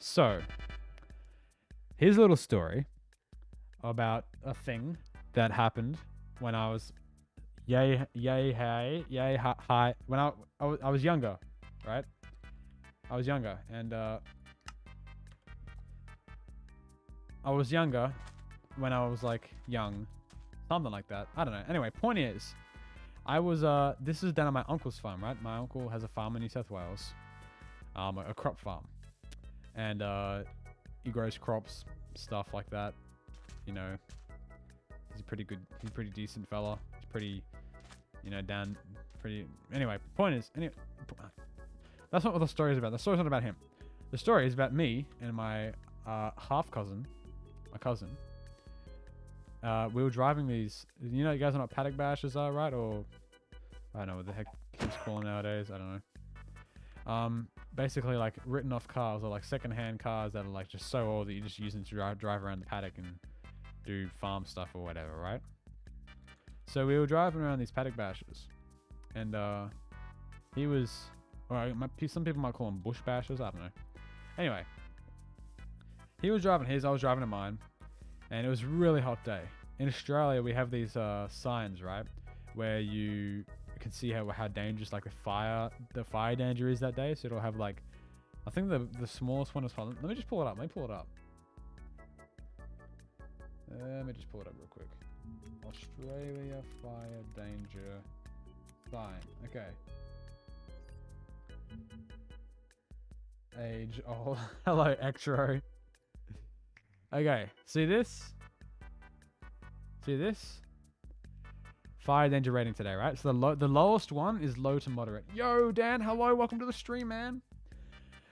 So, here's a little story about a thing that happened when I was high. When I was younger, right? I was younger, and I was younger when I was like young, something like that. I don't know. Anyway, point is, I was this is down at my uncle's farm, right? My uncle has a farm in New South Wales, a crop farm, and he grows crops, stuff like that. You know, he's a pretty decent fella. He's pretty, down, pretty. Anyway, point is, that's not what the story is about. The story's not about him. The story is about me and my half cousin, my cousin. We were driving these. You guys know what paddock bashes are, right? Or I don't know what the heck kids call them nowadays. I don't know. Basically like written off cars or like secondhand cars that are like just so old that you just use them to drive around the paddock and do farm stuff or whatever, right? So we were driving around these paddock bashes, and he was, or some people might call them bush bashers. I don't know. Anyway, he was driving his, I was driving mine, and it was a really hot day. In Australia, we have these signs, right, where you can see how dangerous like the fire danger is that day. So it'll have like, I think the smallest one is fun. Let me just pull it up. Let me pull it up real quick. Australia fire danger sign. Okay. Age. Oh, hello, Extro. Okay. See this? Fire danger rating today, right? So the lowest one is low to moderate. Yo, Dan, hello, welcome to the stream, man.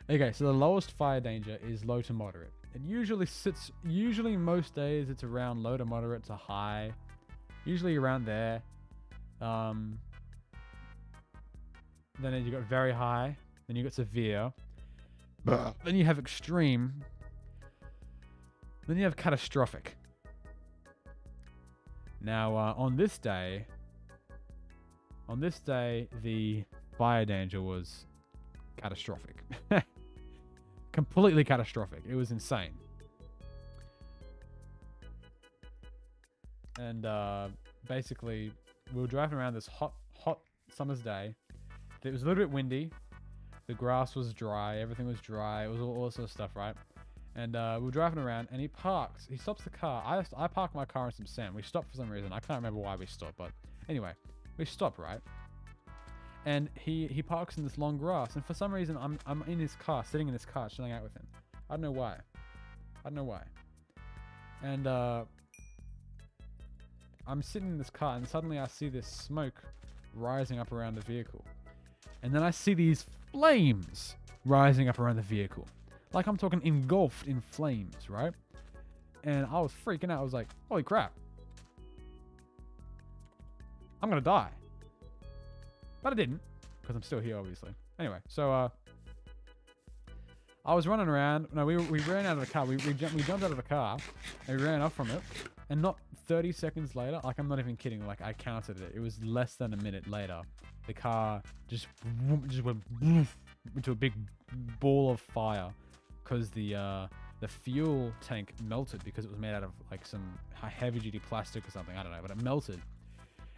Okay, so the lowest fire danger is low to moderate. It usually most days it's around low to moderate to high. Usually around there. Then you got very high. Then you got severe. Then you have extreme. Then you have catastrophic. Now, on this day, the fire danger was catastrophic. Completely catastrophic. It was insane. And basically, we were driving around this hot summer's day. It was a little bit windy. The grass was dry. Everything was dry. It was all sort of stuff, right? And we were driving around, and he stops the car. I parked my car in some sand. We stopped for some reason. I can't remember why we stopped, but anyway, we stopped, right? And he parks in this long grass, and for some reason, I'm in his car, sitting in his car, chilling out with him. I don't know why. And I'm sitting in this car, and suddenly I see this smoke rising up around the vehicle. And then I see these flames rising up around the vehicle. Like I'm talking engulfed in flames, right? And I was freaking out. I was like, holy crap. I'm going to die. But I didn't, because I'm still here, obviously. Anyway, so I was running around. No, we ran out of the car. We jumped out of the car, and we ran off from it. And not 30 seconds later, like I'm not even kidding, like I counted it. It was less than a minute later. The car just went into a big ball of fire because the fuel tank melted because it was made out of like some heavy duty plastic or something. I don't know, but it melted.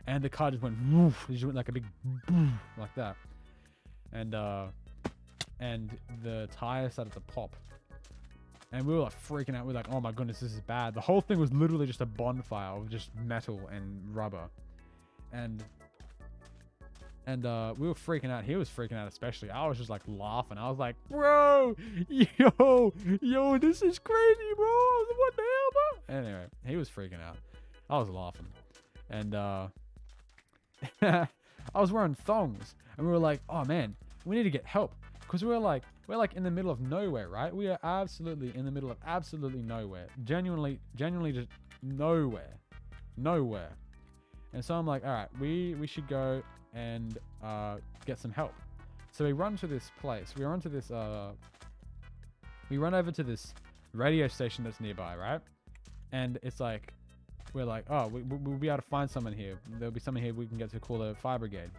And the car just went woof. It just went like a big boom, like that. And the tires started to pop. And we were like freaking out. We were like, oh my goodness, this is bad. The whole thing was literally just a bonfire of just metal and rubber. And we were freaking out. He was freaking out especially. I was just like laughing. I was like, bro, yo, this is crazy, bro. What the hell, bro? Anyway, he was freaking out. I was laughing. And I was wearing thongs. And we were like, oh man, we need to get help. Because we're like in the middle of nowhere, right? We are absolutely in the middle of absolutely nowhere. Genuinely just nowhere. And so I'm like, all right, we should go and get some help. So we run to this place. We run over to this radio station that's nearby, right? And it's like, we're like, oh, we'll be able to find someone here. There'll be someone here we can get to call the fire brigade.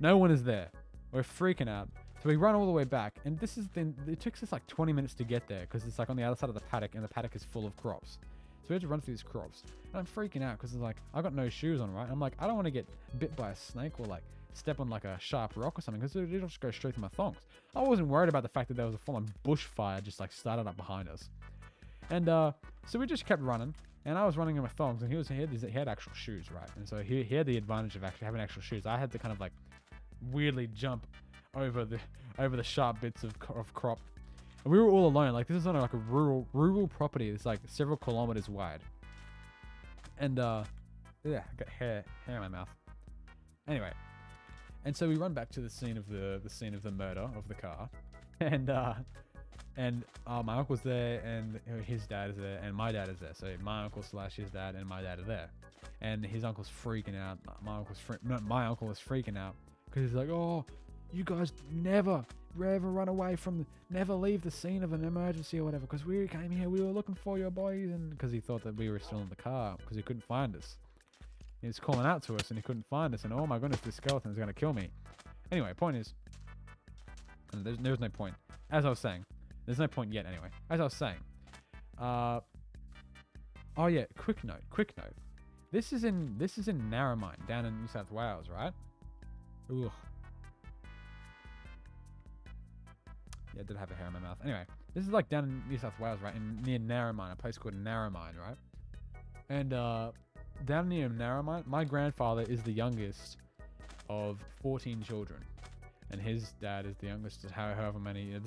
No one is there. We're freaking out. So we run all the way back, and this is then it takes us like 20 minutes to get there because it's like on the other side of the paddock, and the paddock is full of crops. So we had to run through these crops, and I'm freaking out because it's like I got no shoes on, right? I'm like, I don't want to get bit by a snake or like step on like a sharp rock or something because it'll just go straight through my thongs. I wasn't worried about the fact that there was a full-on bushfire just like started up behind us, and so we just kept running. And I was running in my thongs, and he had actual shoes, right? And so he had the advantage of actually having actual shoes. I had to kind of like weirdly jump over the sharp bits of crop. And we were all alone. Like this is on like a rural property. It's like several kilometers wide. And yeah, I got hair in my mouth. Anyway, and so we run back to the scene of the murder of the car, and my uncle's there, and his dad is there, and my dad is there. So my uncle / his dad and my dad are there, and his uncle's freaking out. My uncle is freaking out because he's like, "Oh, you guys never run away never leave the scene of an emergency or whatever, because we came here, we were looking for your boys," and because he thought that we were still in the car because he couldn't find us. He was calling out to us, and he couldn't find us, and oh my goodness, this skeleton is gonna kill me. Anyway, point is, and there's no point. As I was saying. There's no point yet anyway. As I was saying. Oh yeah, quick note. This is in Narromine, down in New South Wales, right? Ugh. Yeah, I did have a hair in my mouth. Anyway, this is like down in New South Wales, right? Near Narromine, a place called Narromine, right? And down near Narromine, my grandfather is the youngest of 14 children. And his dad is the youngest, however many.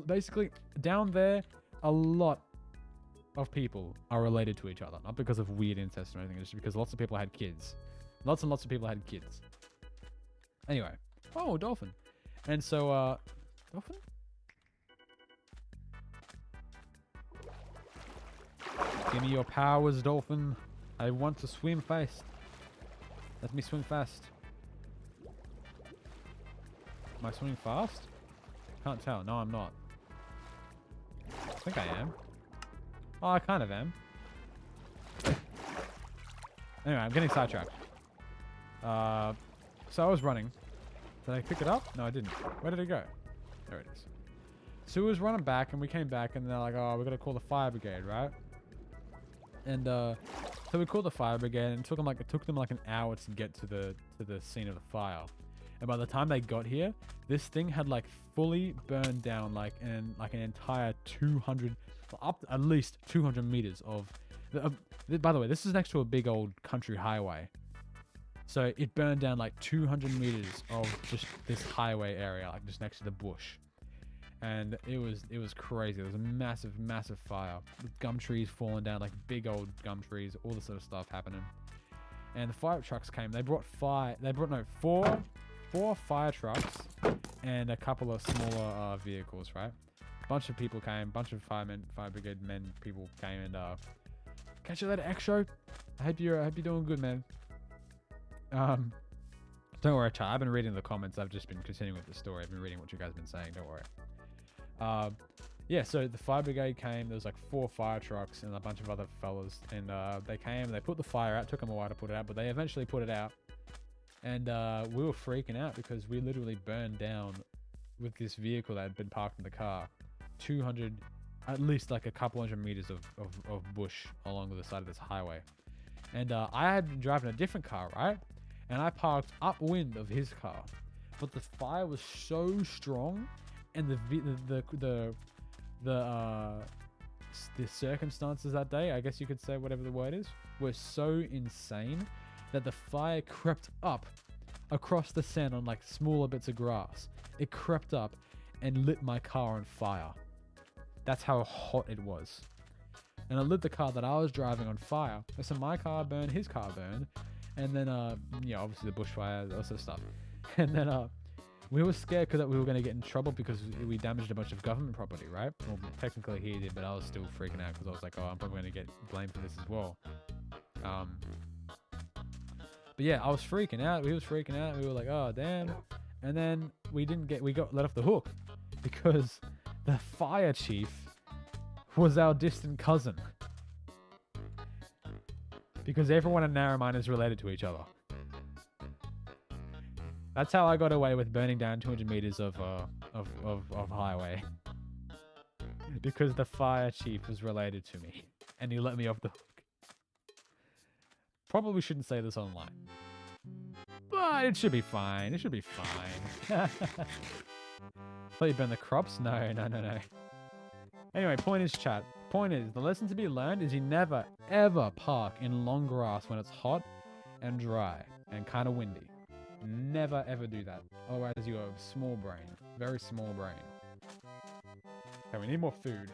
Basically, down there, a lot of people are related to each other. Not because of weird incest or anything. It's just because lots of people had kids. Lots and lots of people had kids. Anyway. Oh, dolphin. And so, dolphin? Give me your powers, dolphin. I want to swim fast. Let me swim fast. Am I swimming fast? Can't tell. No, I'm not. I think I am. Oh, I kind of am. Anyway, I'm getting sidetracked. So I was running. Did I pick it up? No, I didn't. Where did it go? There it is. So we was running back, and we came back, and they're like, "Oh, we gotta call the fire brigade, right?" And so we called the fire brigade, and it took them like an hour to get to the scene of the fire. And by the time they got here, this thing had like fully burned down like an entire 200, up to at least 200 meters of. By the way, this is next to a big old country highway, so it burned down like 200 meters of just this highway area, like just next to the bush, and it was crazy. It was a massive fire with gum trees falling down, like big old gum trees, all this sort of stuff happening. And the fire trucks came. They brought four fire trucks and a couple of smaller vehicles, right? A bunch of people came, bunch of fire brigade people came, and catch you later, Exo. I hope you're doing good, man. Don't worry, chat. I've been reading the comments. I've just been continuing with the story. I've been reading what you guys have been saying. Don't worry. Yeah, so the fire brigade came. There was like 4 fire trucks and a bunch of other fellas, and they came. They put the fire out. Took them a while to put it out, but they eventually put it out. And we were freaking out because we literally burned down with this vehicle that had been parked in the car 200, at least like a couple hundred meters of bush along the side of this highway. And I had been driving a different car, right? And I parked upwind of his car. But the fire was so strong, and the circumstances that day, I guess you could say, whatever the word is, were so insane that the fire crept up across the sand on like smaller bits of grass. It crept up and lit my car on fire. That's how hot it was. And it lit the car that I was driving on fire. So my car burned, his car burned, and then obviously the bushfire, all sort of stuff. And then we were scared because we were going to get in trouble because we damaged a bunch of government property, right? Well, technically he did, but I was still freaking out because I was like, oh, I'm probably going to get blamed for this as well. But yeah, I was freaking out. We was freaking out. We were like, oh, damn. And then we got let off the hook because the fire chief was our distant cousin. Because everyone in Narromine is related to each other. That's how I got away with burning down 200 meters of highway. Because the fire chief was related to me. And he let me off the hook. Probably shouldn't say this online. But it should be fine. It should be fine. Thought you burned the crops? No. Anyway, point is, chat. Point is, the lesson to be learned is you never, ever park in long grass when it's hot and dry and kind of windy. Never, ever do that. Otherwise, you have small brain. Very small brain. Okay, we need more food.